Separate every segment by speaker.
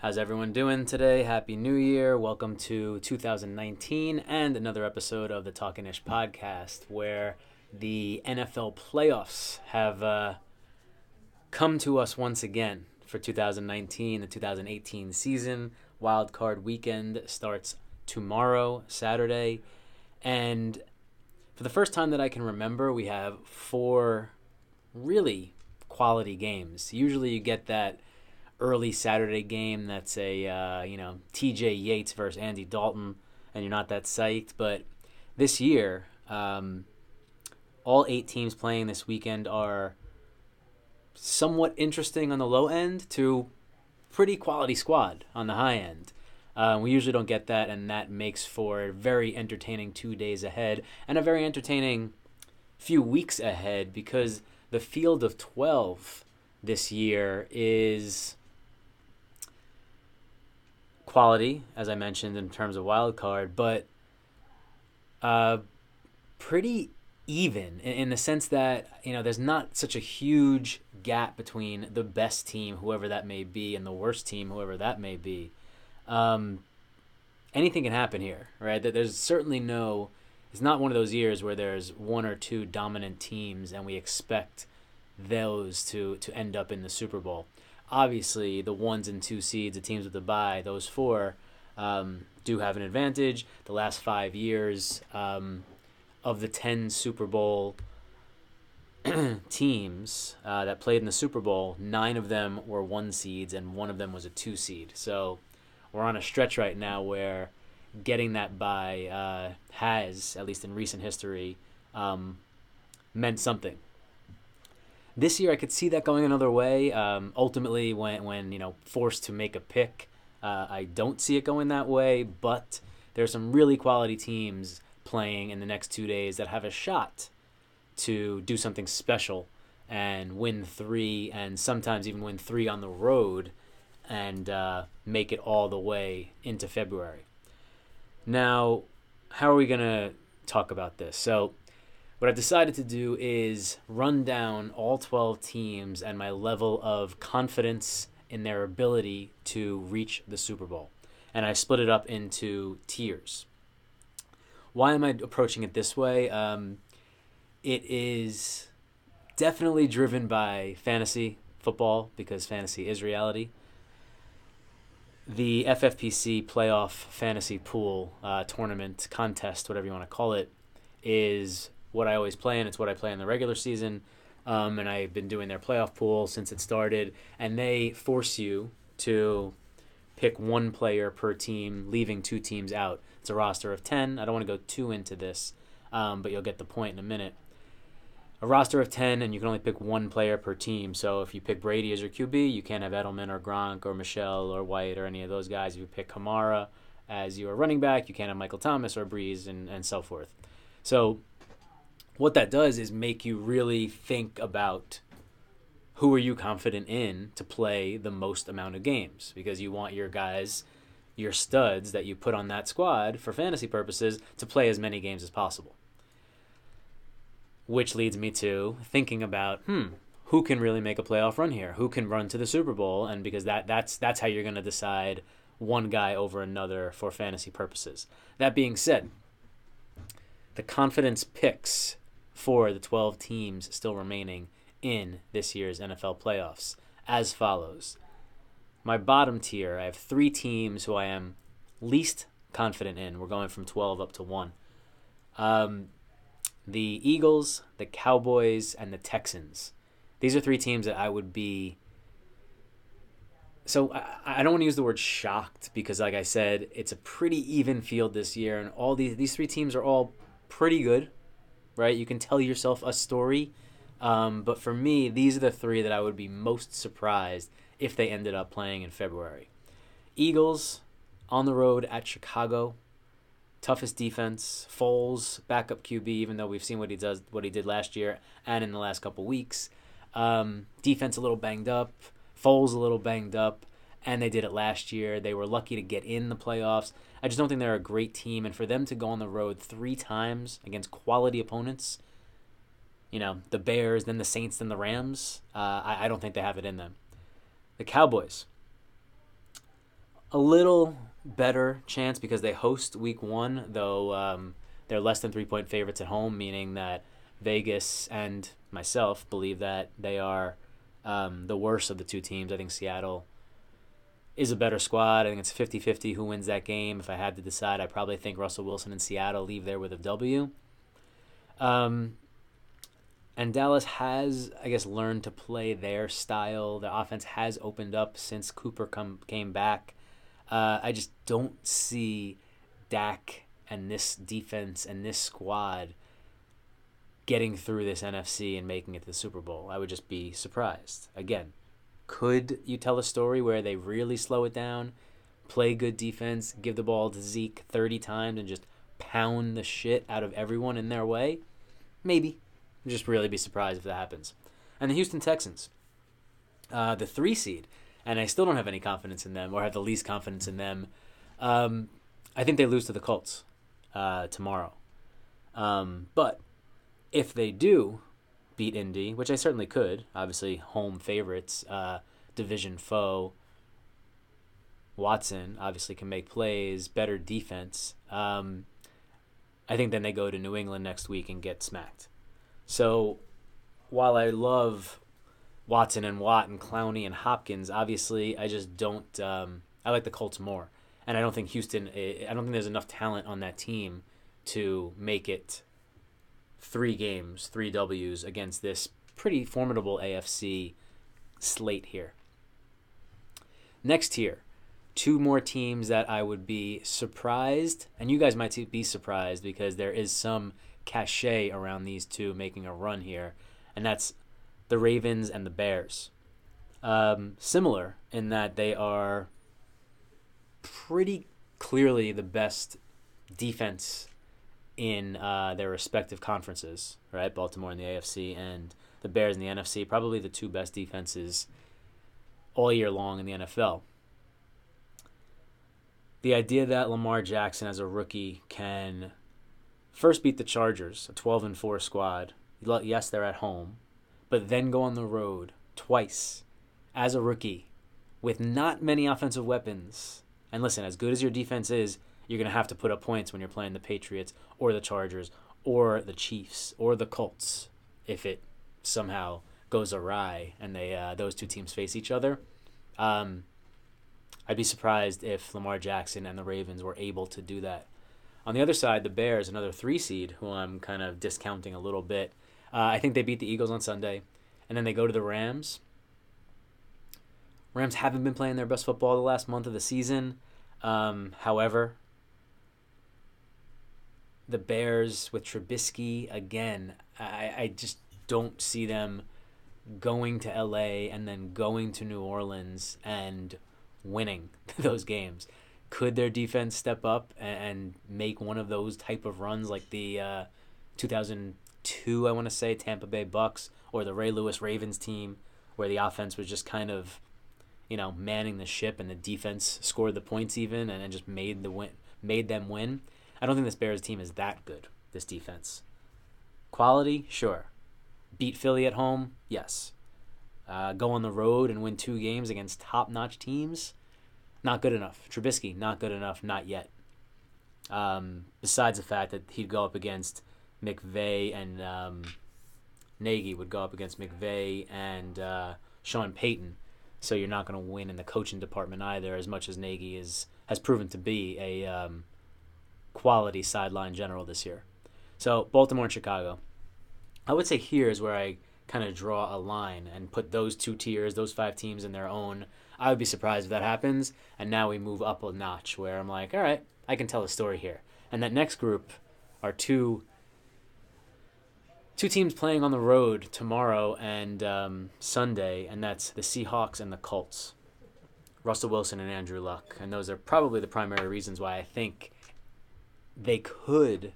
Speaker 1: How's everyone doing today? Happy New Year. Welcome to 2019 and another episode of the Talkin' Ish podcast where the NFL playoffs have come to us once again for 2019. The 2018 season. Wildcard Weekend starts tomorrow, Saturday. And for the first time that I can remember, we have four really quality games. Usually you get that early Saturday game that's a TJ Yates versus Andy Dalton, and you're not that psyched. But this year, all 8 teams playing this weekend are somewhat interesting on the low end to pretty quality squad on the high end. We usually don't get that, and that makes for a very entertaining 2 days ahead and a very entertaining few weeks ahead because the field of 12 this year is quality, as I mentioned, in terms of wild card, but pretty even in the sense that there's not such a huge gap between the best team, whoever that may be, and the worst team, whoever that may be. Anything can happen here, right? That there's certainly no. It's not one of those years where there's one or two dominant teams and we expect those to end up in the Super Bowl. Obviously, the 1s and 2 seeds, the teams with the bye, those four do have an advantage. The last 5 years of the 10 Super Bowl teams that played in the Super Bowl, 9 of them were 1 seeds and 1 of them was a 2 seed. So we're on a stretch right now where getting that bye has, at least in recent history, meant something. This year, I could see that going another way. Ultimately, when forced to make a pick, I don't see it going that way. But there are some really quality teams playing in the next 2 days that have a shot to do something special and win 3, and sometimes even win 3 on the road, and make it all the way into February. Now, how are we gonna talk about this? So, what I've decided to do is run down all 12 teams and my level of confidence in their ability to reach the Super Bowl. And I split it up into tiers. Why am I approaching it this way? It is definitely driven by fantasy football because fantasy is reality. The FFPC playoff fantasy pool tournament contest, whatever you want to call it, is what I always play in. It's what I play in the regular season, and I've been doing their playoff pool since it started, and they force you to pick 1 player per team, leaving 2 teams out. It's a roster of 10. I don't want to go too into this, but you'll get the point in a minute. A roster of 10, and you can only pick 1 player per team. So if you pick Brady as your QB, you can't have Edelman or Gronk or Michelle or White or any of those guys. If you pick Kamara as your running back, you can't have Michael Thomas or Breeze and so forth. So what that does is make you really think about who are you confident in to play the most amount of games, because you want your guys, your studs that you put on that squad for fantasy purposes to play as many games as possible. Which leads me to thinking about, who can really make a playoff run here? Who can run to the Super Bowl? And because that's how you're going to decide one guy over another for fantasy purposes. That being said, the confidence picks for the 12 teams still remaining in this year's NFL playoffs as follows. My bottom tier, I have 3 teams who I am least confident in. We're going from 12 up to 1. The Eagles, the Cowboys, and the Texans. These are 3 teams that I would be... So I don't want to use the word shocked because, like I said, it's a pretty even field this year, and all these 3 teams are all pretty good, right? You can tell yourself a story. But for me, these are the 3 that I would be most surprised if they ended up playing in February. Eagles, on the road at Chicago. Toughest defense. Foles, backup QB, even though we've seen what he did last year and in the last couple weeks. Defense a little banged up. Foles a little banged up. And they did it last year. They were lucky to get in the playoffs. I just don't think they're a great team. And for them to go on the road 3 times against quality opponents, the Bears, then the Saints, then the Rams, I don't think they have it in them. The Cowboys. a little better chance because they host week one, though they're less than 3-point favorites at home, meaning that Vegas and myself believe that they are the worst of the two teams. I think Seattle is a better squad. I think it's 50-50 who wins that game. If I had to decide, I probably think Russell Wilson and Seattle leave there with a W. And Dallas has, I guess, learned to play their style. The offense has opened up since Cooper came back. I just don't see Dak and this defense and this squad getting through this NFC and making it to the Super Bowl. I would just be surprised. Again, could you tell a story where they really slow it down, play good defense, give the ball to Zeke 30 times, and just pound the shit out of everyone in their way? Maybe. I'd just really be surprised if that happens. And the Houston Texans, the 3 seed, and I still don't have any confidence in them, or have the least confidence in them. I think they lose to the Colts tomorrow. But if they do beat Indy, which I certainly could, obviously home favorites, division foe, Watson obviously can make plays, better defense. I think then they go to New England next week and get smacked. So while I love Watson and Watt and Clowney and Hopkins, obviously I just don't. I like the Colts more, and I don't think Houston. I don't think there's enough talent on that team to make it 3 games, 3 W's against this pretty formidable AFC slate here. Next tier, 2 more teams that I would be surprised, and you guys might be surprised because there is some cachet around these two making a run here, and that's the Ravens and the Bears. Similar in that they are pretty clearly the best defense in their respective conferences, right? Baltimore in the AFC and the Bears in the NFC, probably the 2 best defenses all year long in the NFL. The idea that Lamar Jackson as a rookie can first beat the Chargers, a 12-4 squad. Yes, they're at home, but then go on the road twice as a rookie with not many offensive weapons. And listen, as good as your defense is, you're going to have to put up points when you're playing the Patriots or the Chargers or the Chiefs or the Colts if it somehow goes awry and those 2 teams face each other. I'd be surprised if Lamar Jackson and the Ravens were able to do that. On the other side, the Bears, another 3 seed, who I'm kind of discounting a little bit. I think they beat the Eagles on Sunday, and then they go to the Rams. Rams haven't been playing their best football the last month of the season. However, the Bears with Trubisky, again, I just don't see them going to LA and then going to New Orleans and winning those games. Could their defense step up and make one of those type of runs like the 2002, I want to say, Tampa Bay Bucks or the Ray Lewis Ravens team where the offense was just kind of, manning the ship and the defense scored the points even and just made them win? I don't think this Bears team is that good, this defense. Quality, sure. Beat Philly at home, yes. Go on the road and win 2 games against top-notch teams, not good enough. Trubisky, not good enough, not yet. Besides the fact that he'd go up against McVay and Nagy would go up against McVay and Sean Payton. So you're not going to win in the coaching department either, as much as Nagy has proven to be a quality sideline general this year. So Baltimore and Chicago. I would say here is where I kind of draw a line and put those 2 tiers, those 5 teams in their own. I would be surprised if that happens. And now we move up a notch where I'm like, all right, I can tell a story here. And that next group are two teams playing on the road tomorrow and Sunday, and that's the Seahawks and the Colts. Russell Wilson and Andrew Luck. And those are probably the primary reasons why I think they could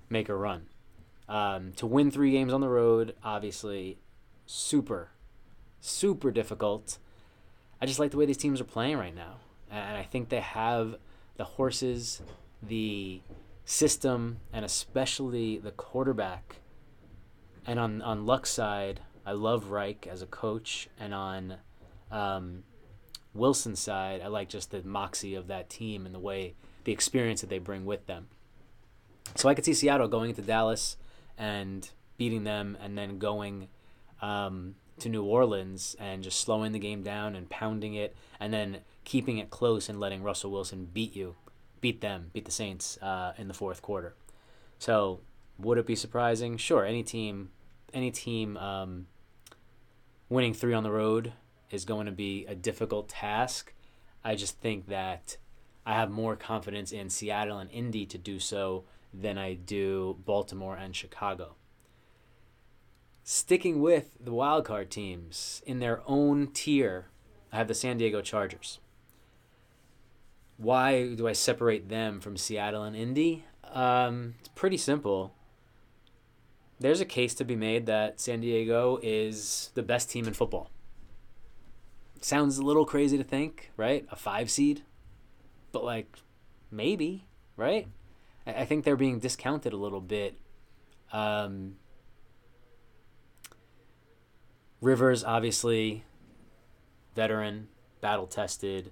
Speaker 1: make a run. To win 3 games on the road, obviously, super, super difficult. I just like the way these teams are playing right now. And I think they have the horses, the system, and especially the quarterback. And on Luck's side, I love Reich as a coach. And on Wilson's side, I like just the moxie of that team and the experience that they bring with them. So I could see Seattle going into Dallas and beating them, and then going to New Orleans and just slowing the game down and pounding it, and then keeping it close and letting Russell Wilson beat the Saints in the fourth quarter. So would it be surprising? Sure, any team winning 3 on the road is going to be a difficult task. I just think that I have more confidence in Seattle and Indy to do so than I do Baltimore and Chicago. Sticking with the wildcard teams, in their own tier, I have the San Diego Chargers. Why do I separate them from Seattle and Indy? It's pretty simple. There's a case to be made that San Diego is the best team in football. Sounds a little crazy to think, right? A 5 seed? But, maybe, right? I think they're being discounted a little bit. Rivers, obviously, veteran, battle-tested.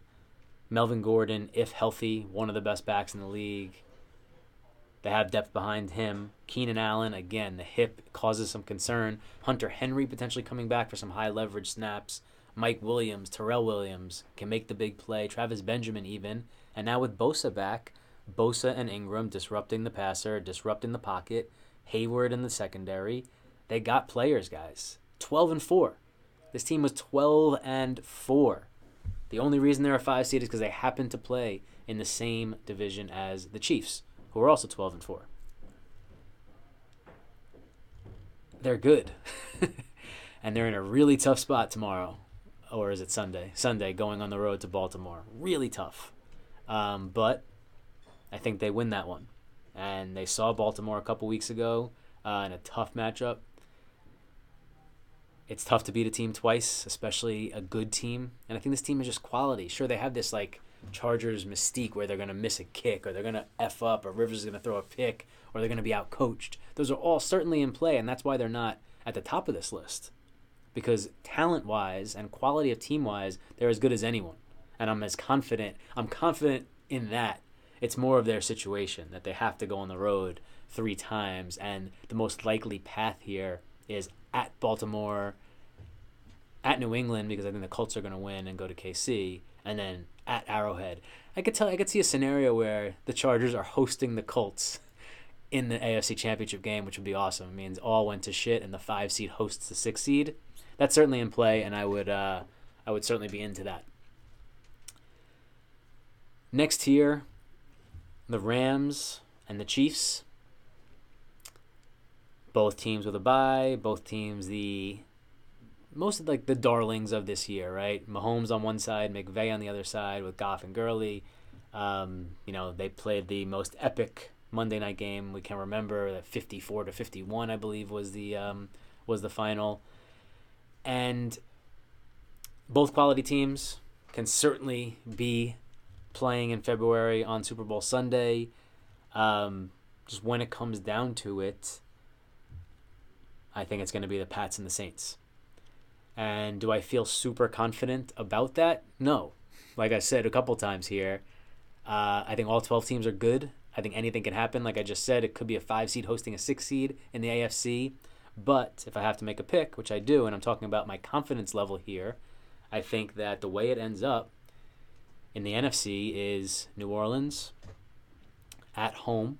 Speaker 1: Melvin Gordon, if healthy, one of the best backs in the league. They have depth behind him. Keenan Allen, again, the hip causes some concern. Hunter Henry potentially coming back for some high-leverage snaps. Mike Williams, Terrell Williams can make the big play. Travis Benjamin even. And now with Bosa back, Bosa and Ingram disrupting the passer, disrupting the pocket. Hayward in the secondary. They got players, guys. 12-4. This team was 12-4. The only reason they're a 5 seed is because they happen to play in the same division as the Chiefs, who are also 12-4. They're good. And they're in a really tough spot tomorrow. Or is it Sunday? Sunday, going on the road to Baltimore. Really tough. But I think they win that one. And they saw Baltimore a couple weeks ago in a tough matchup. It's tough to beat a team twice, especially a good team. And I think this team is just quality. Sure, they have this Chargers mystique where they're going to miss a kick, or they're going to F up, or Rivers is going to throw a pick, or they're going to be outcoached. Those are all certainly in play, and that's why they're not at the top of this list. Because talent-wise and quality of team-wise, they're as good as anyone. And I'm confident in that. It's more of their situation, that they have to go on the road 3 times, and the most likely path here is at Baltimore, at New England, because I think the Colts are going to win and go to KC, and then at Arrowhead. I could see a scenario where the Chargers are hosting the Colts in the AFC Championship game, which would be awesome. It means all went to shit, and the 5 seed hosts the 6 seed. That's certainly in play, and I would certainly be into that. Next here, the Rams and the Chiefs. Both teams with a bye. Both teams the darlings of this year, right? Mahomes on one side, McVay on the other side, with Goff and Gurley. They played the most epic Monday night game we can remember. That 54-51, I believe, was the final. And both quality teams can certainly be playing in February on Super Bowl Sunday. Just when it comes down to it, I think it's going to be the Pats and the Saints. And do I feel super confident about that? No. Like I said a couple times here, I think all 12 teams are good. I think anything can happen. Like I just said, it could be a 5 seed hosting a 6 seed in the AFC. But if I have to make a pick, which I do, and I'm talking about my confidence level here, I think that the way it ends up in the NFC is New Orleans at home.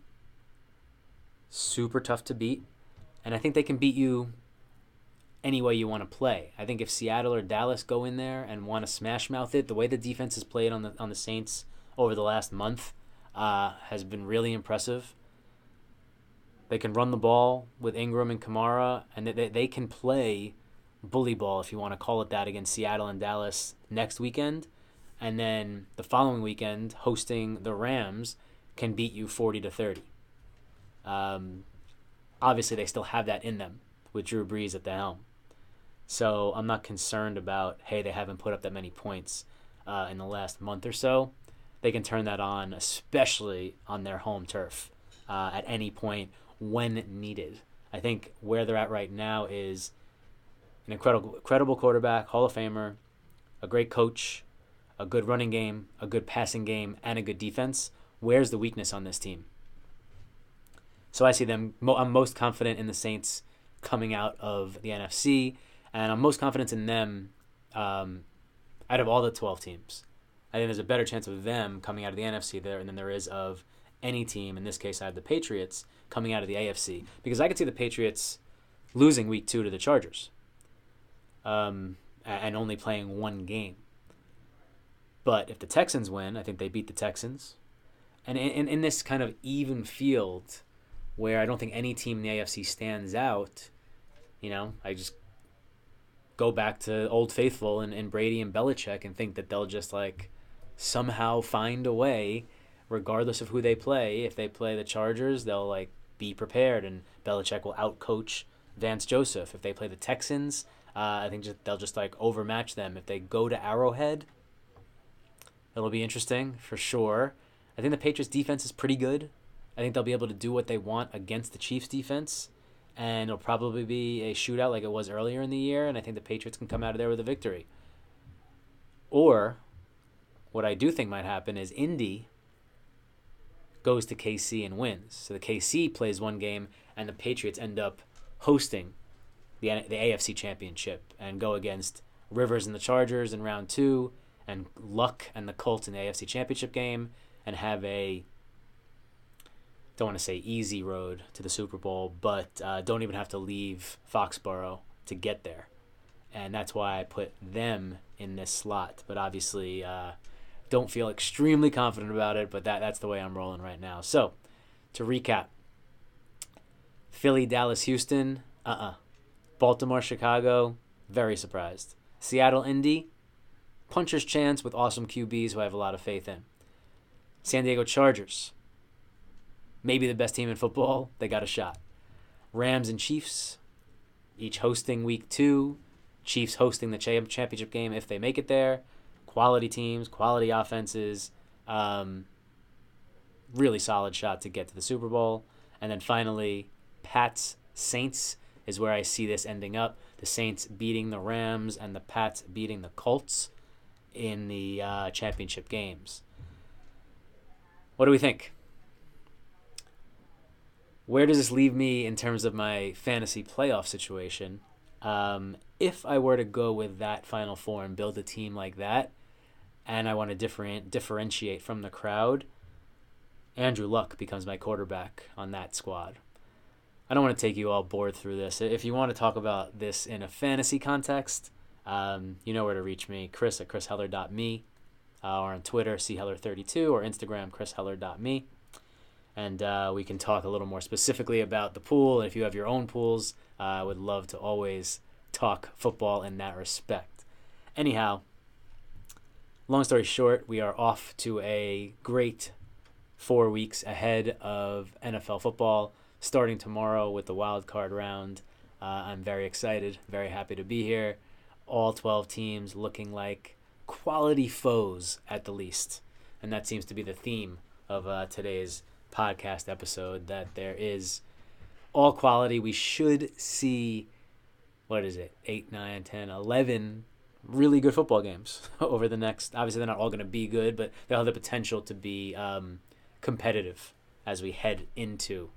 Speaker 1: Super tough to beat. And I think they can beat you any way you want to play. I think if Seattle or Dallas go in there and want to smash mouth it, the way the defense has played on the Saints over the last month has been really impressive. They can run the ball with Ingram and Kamara, and they can play bully ball, if you want to call it that, against Seattle and Dallas next weekend. And then the following weekend, hosting the Rams, can beat you 40-30. Obviously, they still have that in them with Drew Brees at the helm. So I'm not concerned about, hey, they haven't put up that many points in the last month or so. They can turn that on, especially on their home turf, at any point when needed. I think where they're at right now is an incredible quarterback, Hall of Famer, a great coach, a good running game, a good passing game, and a good defense. Where's the weakness on this team? So I see them. I'm most confident in the Saints coming out of the NFC, and I'm most confident in them out of all the 12 teams. I think there's a better chance of them coming out of the NFC there than there is of any team. In this case, I have the Patriots coming out of the AFC, because I could see the Patriots losing week 2 to the Chargers, and only playing one game. But if the Texans win, I think they beat the Texans. And in this kind of even field where I don't think any team in the AFC stands out, I just go back to Old Faithful and Brady and Belichick and think that they'll just somehow find a way, regardless of who they play. If they play the Chargers, they'll be prepared, and Belichick will outcoach Vance Joseph. If they play the Texans, I think they'll just overmatch them. If they go to Arrowhead, it'll be interesting for sure. I think the Patriots defense is pretty good. I think they'll be able to do what they want against the Chiefs defense, and it'll probably be a shootout like it was earlier in the year, and I think the Patriots can come out of there with a victory. Or what I do think might happen is Indy goes to KC and wins. So the KC plays one game, and the Patriots end up hosting the AFC Championship and go against Rivers and the Chargers in round 2, and Luck and the Colts in the AFC Championship game, and have a, don't want to say easy road to the Super Bowl, but don't even have to leave Foxborough to get there. And that's why I put them in this slot. But obviously, don't feel extremely confident about it, but that's the way I'm rolling right now. So, to recap, Philly, Dallas, Houston, Baltimore, Chicago, very surprised. Seattle, Indy, puncher's chance with awesome QBs who I have a lot of faith in. San Diego Chargers, maybe the best team in football. They got a shot. Rams and Chiefs, each hosting week 2. Chiefs hosting the championship game if they make it there. Quality teams, quality offenses. Really solid shot to get to the Super Bowl. And then finally, Pats, Saints is where I see this ending up. The Saints beating the Rams and the Pats beating the Colts in the championship games. What do we think? Where does this leave me in terms of my fantasy playoff situation? If I were to go with that Final Four and build a team like that, and I want to differentiate from the crowd, Andrew Luck becomes my quarterback on that squad. I don't want to take you all bored through this. If you want to talk about this in a fantasy context, you know where to reach me, Chris at chrisheller.me, or on Twitter, cheller32, or Instagram, chrisheller.me. And we can talk a little more specifically about the pool. And if you have your own pools, I would love to always talk football in that respect. Anyhow, long story short, we are off to a great 4 weeks ahead of NFL football, starting tomorrow with the Wildcard round. I'm very excited, very happy to be here. All 12 teams looking like quality foes at the least. And that seems to be the theme of today's podcast episode, that there is all quality. We should see, 8, 9, 10, 11 really good football games over the next, obviously they're not all going to be good, but they'll have the potential to be competitive as we head into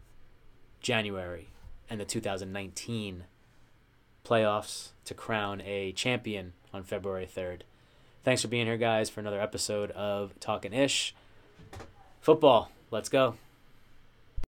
Speaker 1: January and the 2019 playoffs to crown a champion on February 3rd. Thanks for being here, guys, for another episode of Talkin' Ish. Football, let's go.